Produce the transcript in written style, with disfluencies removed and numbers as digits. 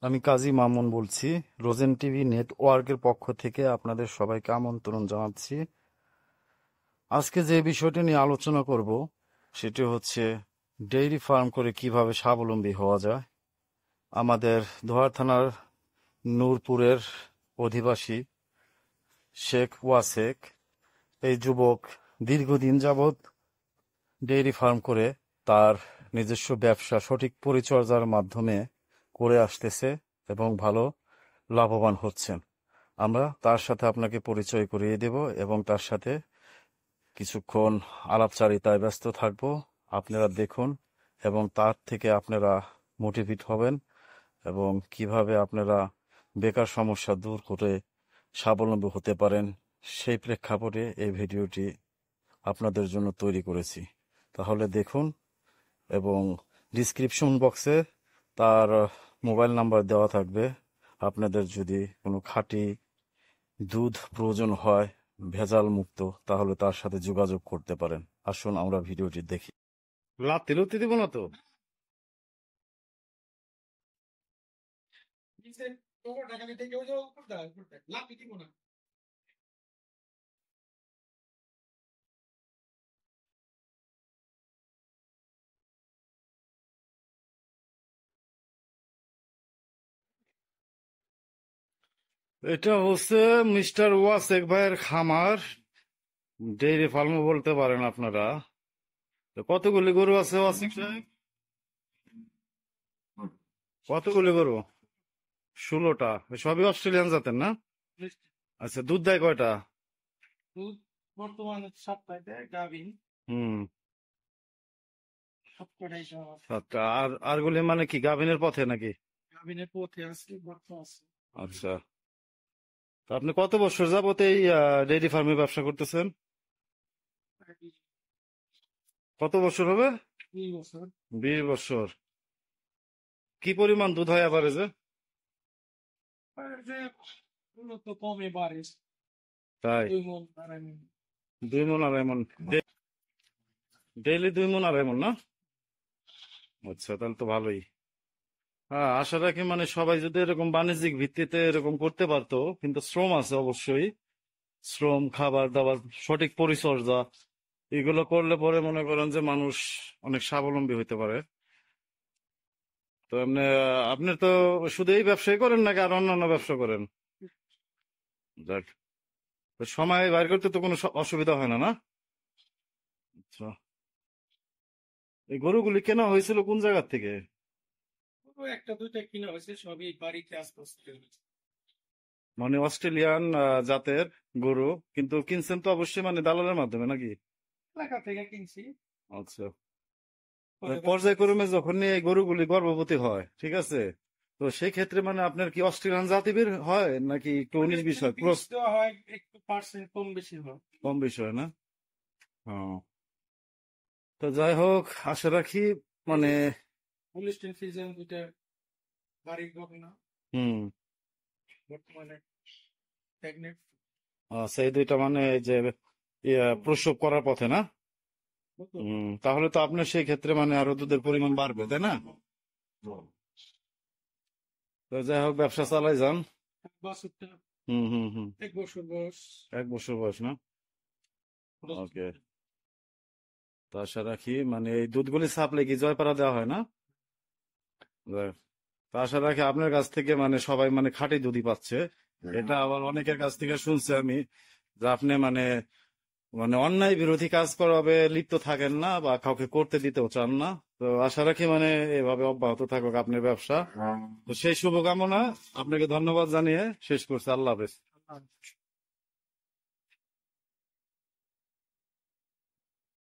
আমি কাজী মামুন বলছি। Rosen TV নেটওয়ার্কের পক্ষ থেকে আপনাদের সবাইকে আমন্ত্রণ জানাচ্ছি। আজকে যে বিষয়টি নিয়ে আলোচনা করব সেটি হচ্ছে ডেইরি ফার্ম করে কিভাবে স্বাবলম্বী হওয়া যায়। আমাদের দোহার থানার নূরপুরের অধিবাসী শেখ ওয়াসেক, এই যুবক দীর্ঘদিন যাবৎ ডেইরি ফার্ম করে তার নিজস্ব ব্যবসা সঠিক পরিচর্যার মাধ্যমে করে আসতেছে এবং ভালো লাভবান হচ্ছেন। আমরা তার সাথে আপনাকে পরিচয় করিয়ে দেব এবং তার সাথে কিছুক্ষণ আলাপচারিতায় ব্যস্ত থাকব। আপনারা দেখুন এবং তার থেকে আপনারা মোটিভেট হবেন এবং কিভাবে আপনারা বেকার সমস্যা দূর করে স্বাবলম্বী হতে পারেন সেই প্রেক্ষাপটে এই ভিডিওটি আপনাদের জন্য তৈরি করেছি। তাহলে দেখুন এবং ডিসক্রিপশন বক্সে তার মোবাইল নাম্বার দেওয়া থাকবে। আপনাদের যদি কোনো খাঁটি দুধ প্রয়োজন হয় ভেজাল মুক্ত, তাহলে তার সাথে যোগাযোগ করতে পারেন। আসুন আমরা ভিডিওটি দেখি। লাত্তি লুত্তি দিব না তো? এটা হচ্ছে মিস্টার ওয়াসেক ভাইয়ের খামার, ডেইরি ফার্মও বলতে পারেন আপনারা। তো কতগুলি গরু আছে ওয়াসেক সাহেব? কতগুলি গরু? 16টা। সবই অস্ট্রেলিয়ান জাতের না? আচ্ছা, দুধ দেয় কয়টা? দুধ বর্তমানে সপ্তাহে গাভিন হুম, সবকটাই সহ আছে। 7টা। আর গুলি মানে কি গাভিনের পথে নাকি? গাভিনের পথে আছে, গর্ত আছে। আচ্ছা, তো আপনি কত বছর যাবত এই ডেইরি ফার্মে ব্যবসা করতেছেন? কত বছর হবে? 20 বছর। 20 বছর। কি পরিমাণ দুধ হয় এভারেজে? আর যে মূলত কমে বাড়ে, তাই 2 মণ 2.5 মণ। 2 মণ 2.5 মণ ডেইলি 2 মণ 2.5 মণ না? আচ্ছা, তাহলে তো ভালোই। হ্যাঁ, আশা রাখি মানে সবাই যদি এরকম বাণিজ্যিক ভিত্তিতে এরকম করতে পারতো, কিন্তু শ্রম আছে অবশ্যই। শ্রম, খাবার দাবার, সঠিক পরিচর্যা, এগুলো করলে পরে মনে করেন যে মানুষ অনেক স্বাবলম্বী হতে পারে। তো এমনি আপনি তো শুধু এই ব্যবসায় করেন নাকি আর অন্যান্য ব্যবসা করেন? যাক, তো সময় বাইর করতে তো কোনো অসুবিধা হয় না, না? আচ্ছা, এই গরুগুলি কেনা হয়েছিল কোন জায়গা থেকে? ও একটা দুইটা কিনা হয়েছে, সবই বাড়িতে আস্তে আস্তে হয়েছে। মানে অস্ট্রেলিয়ান জাতের গরু, কিন্তু কিনছেন তো অবশ্যই মানে দালালের মাধ্যমে নাকি? এলাকা থেকে কিনছি। আচ্ছা, পরে পর্যায়ক্রমে যখন এই গরুগুলি গর্ভবতী হয়, ঠিক আছে, তো সেই ক্ষেত্রে মানে আপনার কি অস্ট্রেলিয়ান জাতি বের হয় নাকি একটু 19-20 হয়? বীজ দেওয়া হয়, একটু পার্সেন্ট কম বেশি হয়। কম বিষয় না? হ্যাঁ, তো যাই হোক, আশা রাখি মানে হোলিস্টিন ফ্রিজিয়ান দুইটা বাড়ির গহনা হুম, বর্তমানে প্রেগনেন্ট। সেই দুইটা মানে এই যে প্রসব করার পথে না? তাহলে তো আপনার সেই ক্ষেত্রে মানে আরো দুধের পরিমাণ বাড়বে, তাই না? তো যাই হোক, ব্যবসা চালাই যান। বাছুরটা হুম হুম হুম 1 বছর বয়স। 1 বছর বয়স না? ওকে। তো আশা রাখি মানে এই দুধগুলি সাপ্লাই কি জয়পাড়া দেওয়া হয় না? যাক, তো আশা রাখি আপনার কাছ থেকে মানে সবাই মানে খাঁটি দুধই পাচ্ছে। এটা আবার অনেকের কাছ থেকে শুনছি আমি যে আপনি মানে মানে অন্যায় বিরোধী কাজ করাবে লিপ্ত থাকেন না বা কাউকে করতে দিতেও চান না। তো আশা রাখি মানে এভাবে অব্যাহত থাকুক আপনার ব্যবসা। তো সেই শুভকামনা, আপনাকে ধন্যবাদ জানিয়ে শেষ করছি। আল্লাহ হাফেজ।